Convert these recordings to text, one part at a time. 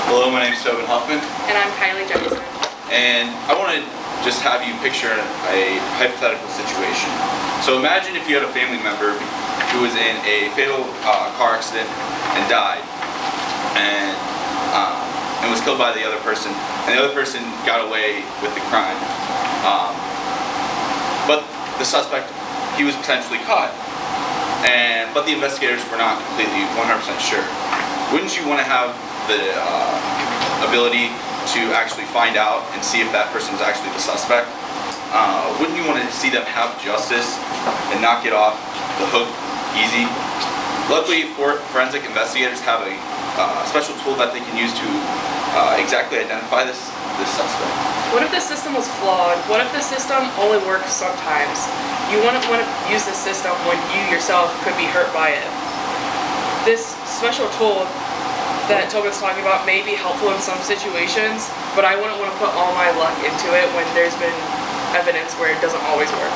Hello, my name is Tobin Huffman. And I'm Kylie Jefferson. And I want to just have you picture a hypothetical situation. So imagine if you had a family member who was in a fatal car accident and died, and was killed by the other person, and the other person got away with the crime. But the suspect, he was potentially caught, but the investigators were not completely 100% sure. Wouldn't you want to have the ability to actually find out and see if that person was actually the suspect? Wouldn't you want to see them have justice and not get off the hook easy? Luckily, forensic investigators have a special tool that they can use to exactly identify this suspect. What if the system was flawed? What if the system only works sometimes? You wouldn't want to use the system when you yourself could be hurt by it. This special tool that Tobin's talking about may be helpful in some situations, but I wouldn't want to put all my luck into it when there's been evidence where it doesn't always work.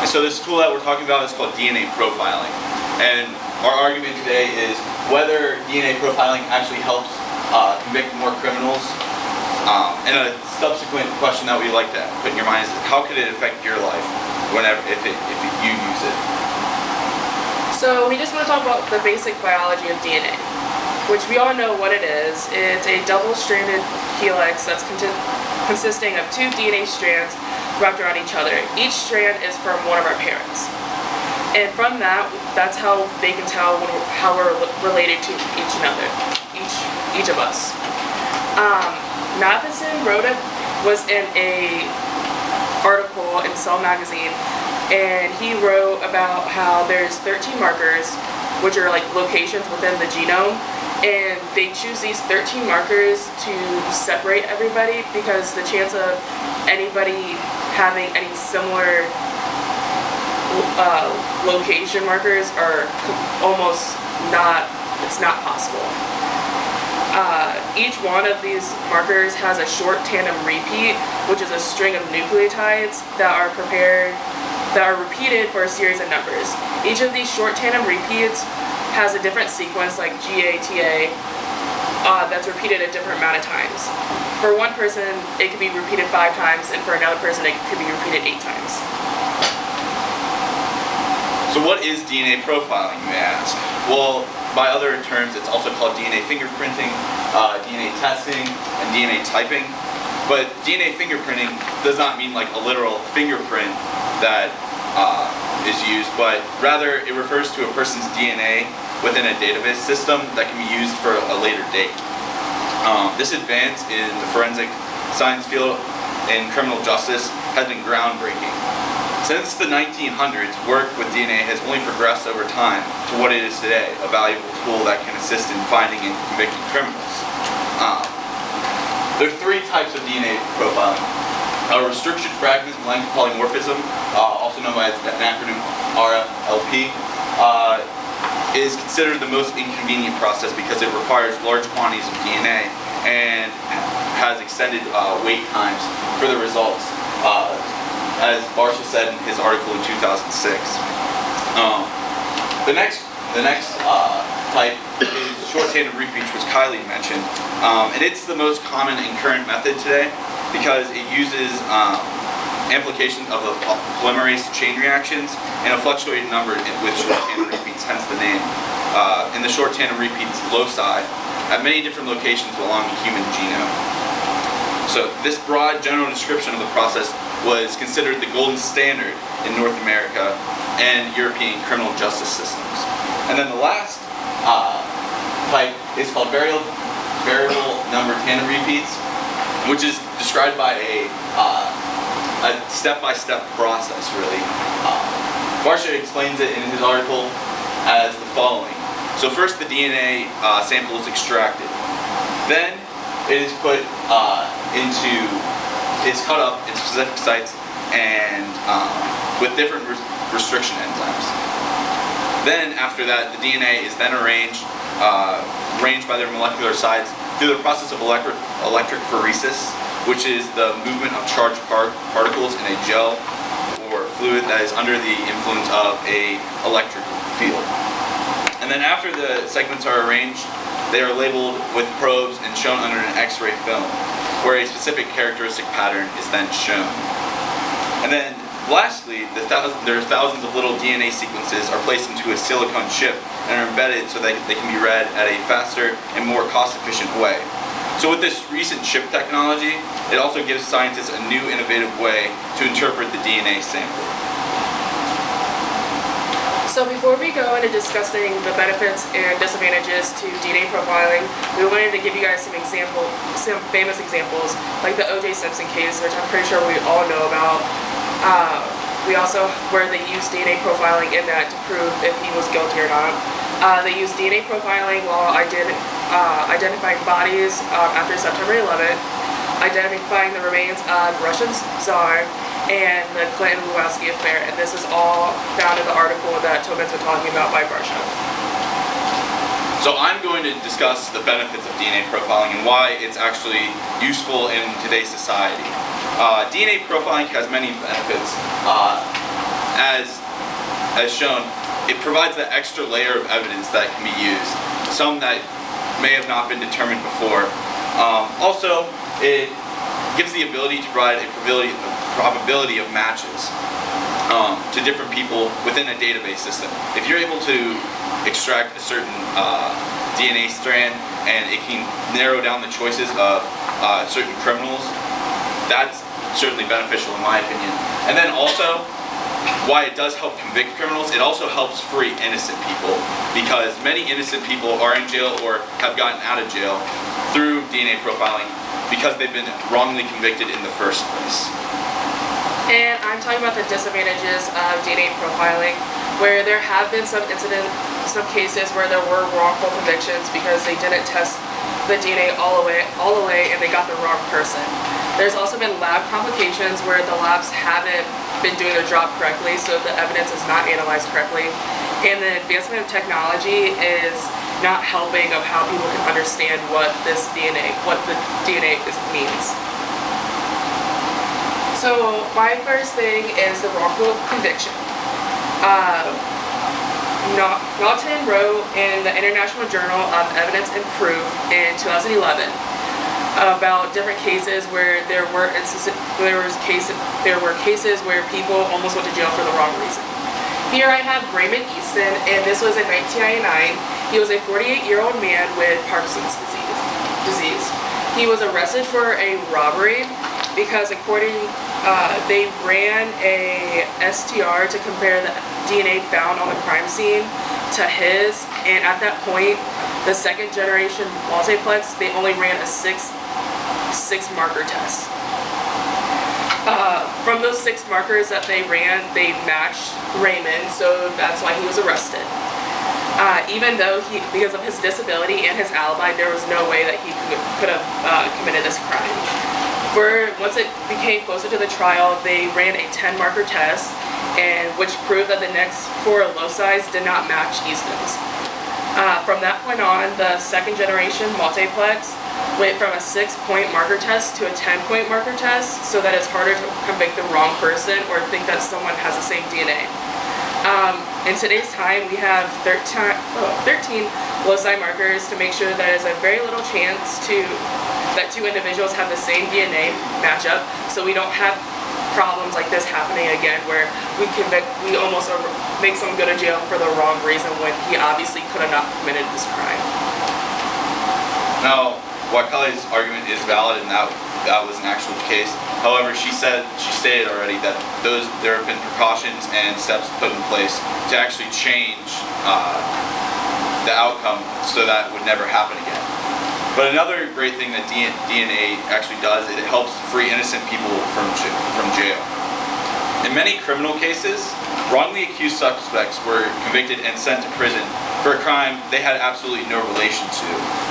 And so this tool that we're talking about is called DNA profiling. And our argument today is whether DNA profiling actually helps convict more criminals. And a subsequent question that we'd like to put in your mind is, how could it affect your life if you use it? So we just want to talk about the basic biology of DNA, which we all know what it is. It's a double-stranded helix that's consisting of two DNA strands wrapped around each other. Each strand is from one of our parents. And from that's how they can tell how we're related to each another, each of us. Matheson was in a article in Cell magazine, and he wrote about how there's 13 markers, which are like locations within the genome, and they choose these 13 markers to separate everybody because the chance of anybody having any similar location markers are almost it's not possible. Each one of these markers has a short tandem repeat, which is a string of nucleotides that are repeated for a series of numbers. Each of these short tandem repeats has a different sequence, like GATA, that's repeated a different amount of times. For one person, it could be repeated 5 times, and for another person, it could be repeated 8 times. So what is DNA profiling, you may ask? Well, by other terms, it's also called DNA fingerprinting, DNA testing, and DNA typing. But DNA fingerprinting does not mean like a literal fingerprint that is used, but rather it refers to a person's DNA within a database system that can be used for a later date. This advance in the forensic science field in criminal justice has been groundbreaking. Since the 1900s, work with DNA has only progressed over time to what it is today, a valuable tool that can assist in finding and convicting criminals. There are 3 types of DNA profiling. Restriction fragment length polymorphism, also known by the acronym RLP, is considered the most inconvenient process because it requires large quantities of DNA and has extended wait times for the results, as Barsha said in his article in 2006. The next type is short tandem repeats, which Kylie mentioned, and it's the most common and current method today because it uses amplification of the polymerase chain reactions and a fluctuating number with short tandem repeats, hence the name. In the short tandem repeats loci at many different locations along the human genome. So this broad general description of the process was considered the golden standard in North America and European criminal justice systems. And then the last type is called variable number tandem repeats, which is described by a step-by-step process, really. Barsha explains it in his article as the following. So first the DNA sample is extracted. Then it is put is cut up in specific sites and with different restriction enzymes. Then after that, the DNA is then arranged by their molecular size through the process of electrophoresis, which is the movement of charged particles in a gel or fluid that is under the influence of an electric field. And then after the segments are arranged, they are labeled with probes and shown under an X-ray film, where a specific characteristic pattern is then shown. And then lastly, there are thousands of little DNA sequences are placed into a silicone chip and are embedded so that they can be read at a faster and more cost-efficient way. So with this recent chip technology, it also gives scientists a new innovative way to interpret the DNA sample. So before we go into discussing the benefits and disadvantages to DNA profiling, we wanted to give you guys some famous examples, like the O.J. Simpson case, which I'm pretty sure we all know about. We also, where they used DNA profiling in that to prove if he was guilty or not. They used DNA profiling while identifying bodies after September 11th, identifying the remains of Russian Tsar, and the Clinton-Lewinsky affair, and this is all found in the article that Tobin's been talking about by Barsha. So I'm going to discuss the benefits of DNA profiling and why it's actually useful in today's society. DNA profiling has many benefits. As shown, it provides that extra layer of evidence that can be used, some that may have not been determined before. Also, it gives the ability to provide a probability of matches to different people within a database system. If you're able to extract a certain DNA strand and it can narrow down the choices of certain criminals, that's certainly beneficial in my opinion. And then also, why it does help convict criminals, it also helps free innocent people, because many innocent people are in jail or have gotten out of jail through DNA profiling because they've been wrongly convicted in the first place. And I'm talking about the disadvantages of DNA profiling, where there have been some cases where there were wrongful convictions because they didn't test the DNA all the way and they got the wrong person. There's also been lab complications where the labs haven't been doing their job correctly, so the evidence is not analyzed correctly. And the advancement of technology is not helping of how people can understand what the DNA means. So my first thing is the wrongful conviction. Naughton wrote in the International Journal of Evidence and Proof in 2011 about different cases where there were cases where people almost went to jail for the wrong reason. Here I have Raymond Easton, and this was in 1999. He was a 48-year-old man with Parkinson's disease. He was arrested for a robbery because they ran a STR to compare the DNA found on the crime scene to his, and at that point, the second generation multiplex, they only ran a six marker test. From those 6 markers that they ran, they matched Raymond, so that's why he was arrested. Even though because of his disability and his alibi, there was no way that he could have committed this crime. Once it became closer to the trial, they ran a 10 marker test, which proved that the next 4 loci did not match Easton's. From that point on, the second generation multiplex went from a 6-point marker test to a 10-point marker test, so that it's harder to convict the wrong person or think that someone has the same DNA. In today's time, we have 13 loci markers to make sure that there's a very little chance that 2 individuals have the same DNA matchup, so we don't have problems like this happening again, where we almost make someone go to jail for the wrong reason when he obviously could have not committed this crime. Now, Wakali's argument is valid, and that was an actual case. However, she stated already that there have been precautions and steps put in place to actually change the outcome so that would never happen again. But another great thing that DNA actually does, it helps free innocent people from jail. In many criminal cases, wrongly accused suspects were convicted and sent to prison for a crime they had absolutely no relation to,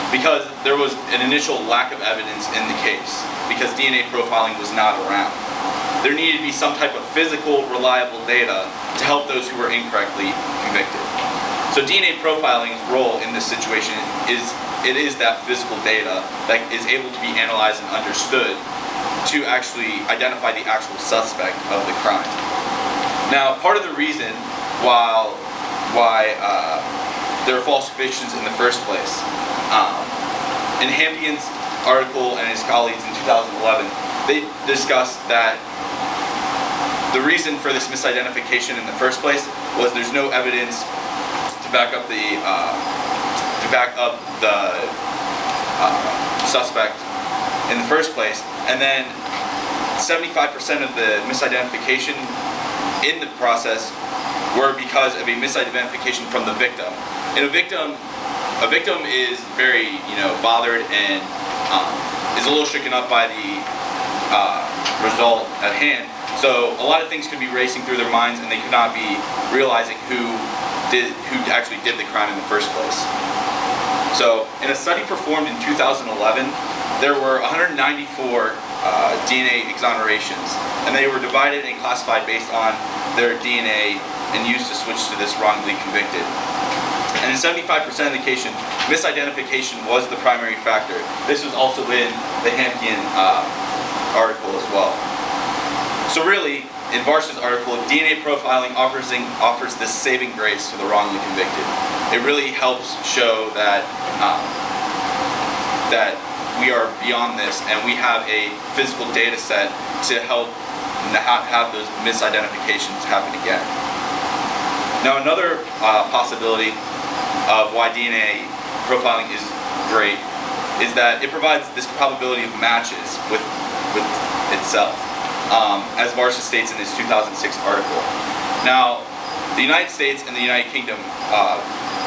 because there was an initial lack of evidence in the case, because DNA profiling was not around. There needed to be some type of physical, reliable data to help those who were incorrectly convicted. So DNA profiling's role in this situation is that physical data that is able to be analyzed and understood to actually identify the actual suspect of the crime. Now, part of the reason why there were falsifications in the first place. In Hampian's article and his colleagues in 2011, they discussed that the reason for this misidentification in the first place was there's no evidence to back up the suspect in the first place, and then 75% of the misidentification in the process were because of a misidentification from the victim. And a victim is very, bothered and is a little shaken up by the result at hand. So a lot of things could be racing through their minds, and they could not be realizing who actually did the crime in the first place. So in a study performed in 2011, there were 194 DNA exonerations, and they were divided and classified based on their DNA and used to switch to this wrongly convicted. And in 75% of the cases, misidentification was the primary factor. This was also in the Hampian article as well. So really, in Varsh's article, DNA profiling offers this saving grace to the wrongly convicted. It really helps show that that we are beyond this, and we have a physical data set to help have those misidentifications happen again. Now, another possibility of why DNA profiling is great is that it provides this probability of matches with itself, as Varsha states in his 2006 article. Now, the United States and the United Kingdom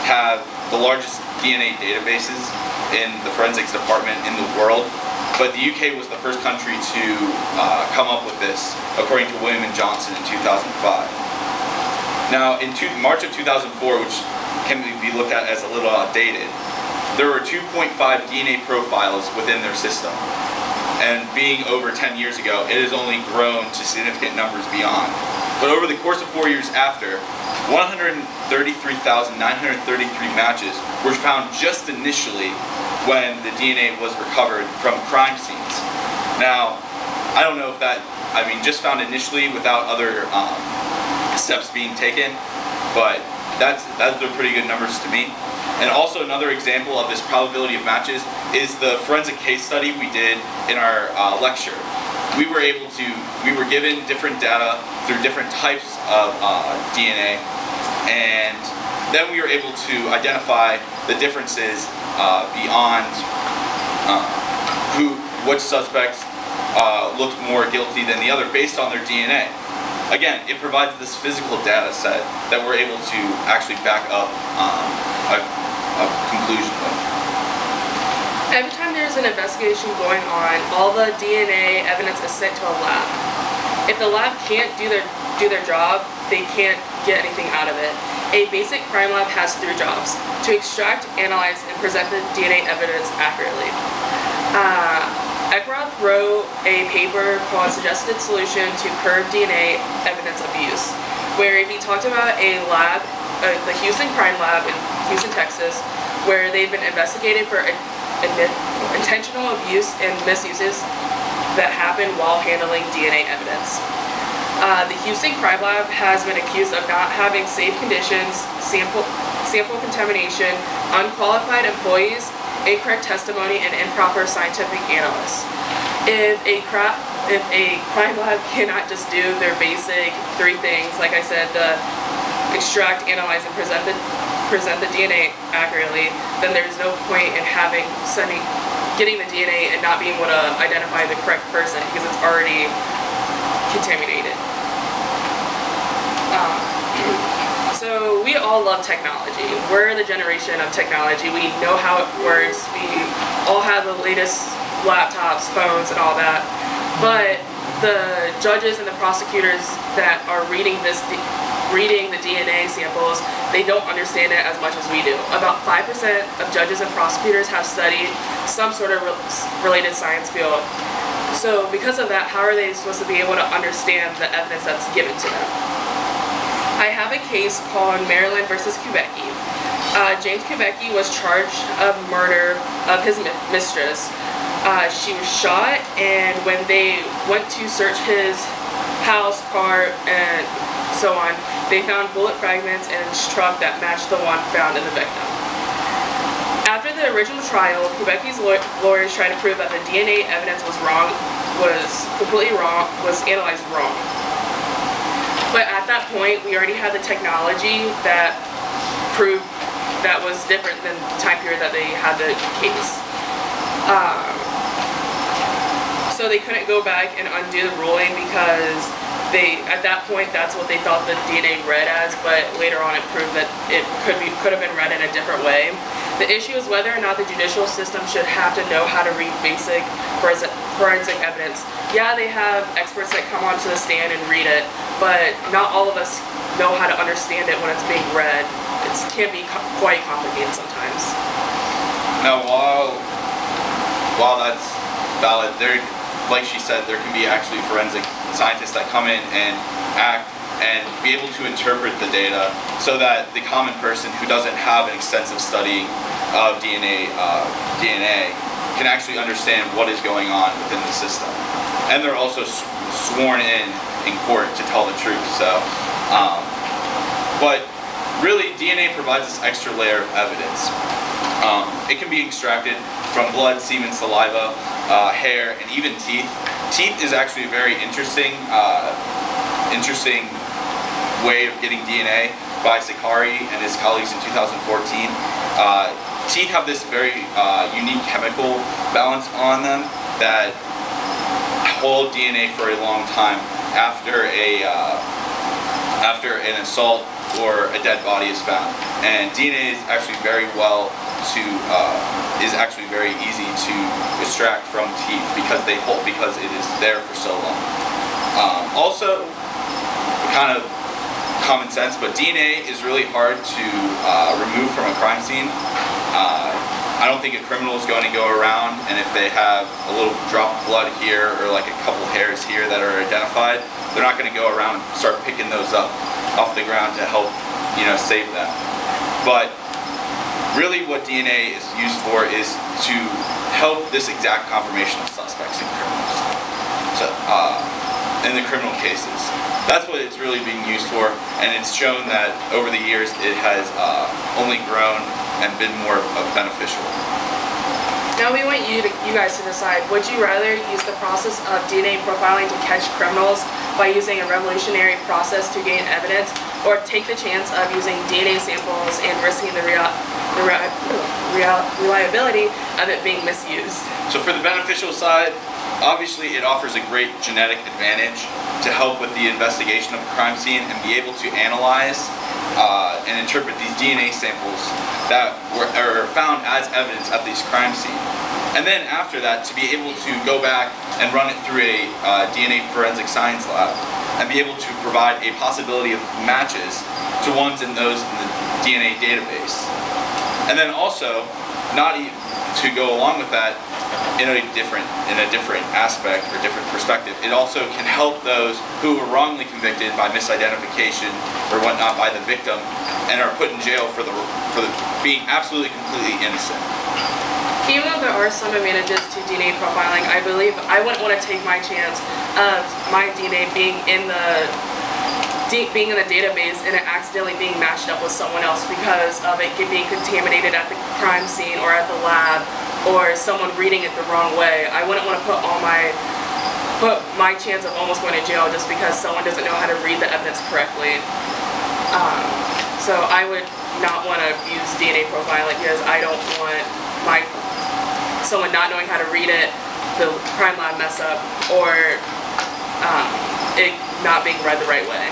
have the largest DNA databases in the forensics department in the world, but the UK was the first country to come up with this, according to William and Johnson in 2005. Now, in March of 2004, which can be looked at as a little outdated, there were 2.5 DNA profiles within their system. And being over 10 years ago, it has only grown to significant numbers beyond. But over the course of 4 years after, 133,933 matches were found just initially when the DNA was recovered from crime scenes. Now, I don't know if just found initially without other steps being taken, but those are pretty good numbers to me. And also another example of this probability of matches is the forensic case study we did in our lecture. We were given different data through different types of DNA, and then we were able to identify the differences beyond which suspects looked more guilty than the other based on their DNA. Again, it provides this physical data set that we're able to actually back up a conclusion with. Every time there's an investigation going on, all the DNA evidence is sent to a lab. If the lab can't do their job, they can't get anything out of it. A basic crime lab has 3 jobs: to extract, analyze, and present the DNA evidence accurately. Eckroth wrote a paper called Suggested Solution to Curb DNA Evidence Abuse, where he talked about a lab, the Houston Crime Lab in Houston, Texas, where they've been investigated for intentional abuse and misuses that happen while handling DNA evidence. The Houston Crime Lab has been accused of not having safe conditions, sample contamination, unqualified employees, incorrect testimony, and improper scientific analysis. If a crime lab cannot just do their basic 3 things, like I said, the extract, analyze, and present the DNA accurately, then there's no point in getting the DNA and not being able to identify the correct person because it's already contaminated. So we all love technology. We're the generation of technology. We know how it works. We all have the latest laptops, phones, and all that. But the judges and the prosecutors that are reading the DNA samples, they don't understand it as much as we do. About 5% of judges and prosecutors have studied some sort of related science field. So because of that, how are they supposed to be able to understand the evidence that's given to them? I have a case called Maryland versus Kubecki. James Kubecki was charged of murder of his mistress. She was shot, and when they went to search his house, car, and so on, they found bullet fragments in his truck that matched the one found in the victim. After the original trial, Kubecki's lawyers tried to prove that the DNA evidence was completely wrong, was analyzed wrong. But at that point, we already had the technology that proved that was different than the time period that they had the case. So they couldn't go back and undo the ruling because at that point, that's what they thought the DNA read as, but later on it proved that it could have been read in a different way. The issue is whether or not the judicial system should have to know how to read basic forensic evidence. Yeah, they have experts that come onto the stand and read it, but not all of us know how to understand it when it's being read. It can be quite complicated sometimes. Now, while that's valid, like she said, there can be actually forensic scientists that come in and act and be able to interpret the data so that the common person who doesn't have an extensive study of DNA can actually understand what is going on within the system. And they're also sworn in court to tell the truth. So, but really, DNA provides this extra layer of evidence. It can be extracted from blood, semen, saliva, hair, and even teeth. Teeth is actually a very interesting way of getting DNA by Zakari and his colleagues in 2014. Teeth have this very unique chemical balance on them that hold DNA for a long time after an assault or a dead body is found. And DNA is actually very easy to extract from teeth because it is there for so long. Also, kind of common sense, but DNA is really hard to remove from a crime scene. I don't think a criminal is going to go around, and if they have a little drop of blood here or like a couple hairs here that are identified, they're not going to go around and start picking those up off the ground to help, save them. But really what DNA is used for is to help this exact confirmation of suspects in criminals. So, in the criminal cases. That's what it's really being used for, and it's shown that over the years it has only grown and been more beneficial. Now we want you guys to decide, would you rather use the process of DNA profiling to catch criminals by using a revolutionary process to gain evidence, or take the chance of using DNA samples and risking the reliability of it being misused? So for the beneficial side, obviously it offers a great genetic advantage to help with the investigation of a crime scene and be able to analyze and interpret these DNA samples that are found as evidence at these crime scenes. And then after that, to be able to go back and run it through a DNA forensic science lab and be able to provide a possibility of matches to ones in the DNA database. And then also, to go along with that, in a different aspect or different perspective, it also can help those who were wrongly convicted by misidentification or whatnot by the victim and are put in jail for being absolutely completely innocent. Even though there are some advantages to DNA profiling, I believe I wouldn't want to take my chance of my DNA being in the database and it accidentally being matched up with someone else because of it being contaminated at the crime scene or at the lab, or someone reading it the wrong way. I wouldn't want to put my chance of almost going to jail just because someone doesn't know how to read the evidence correctly. So I would not want to use DNA profiling because I don't want someone not knowing how to read it, the crime lab mess up, or it not being read the right way.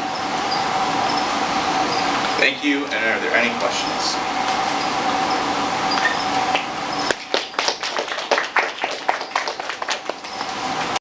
Thank you, and are there any questions?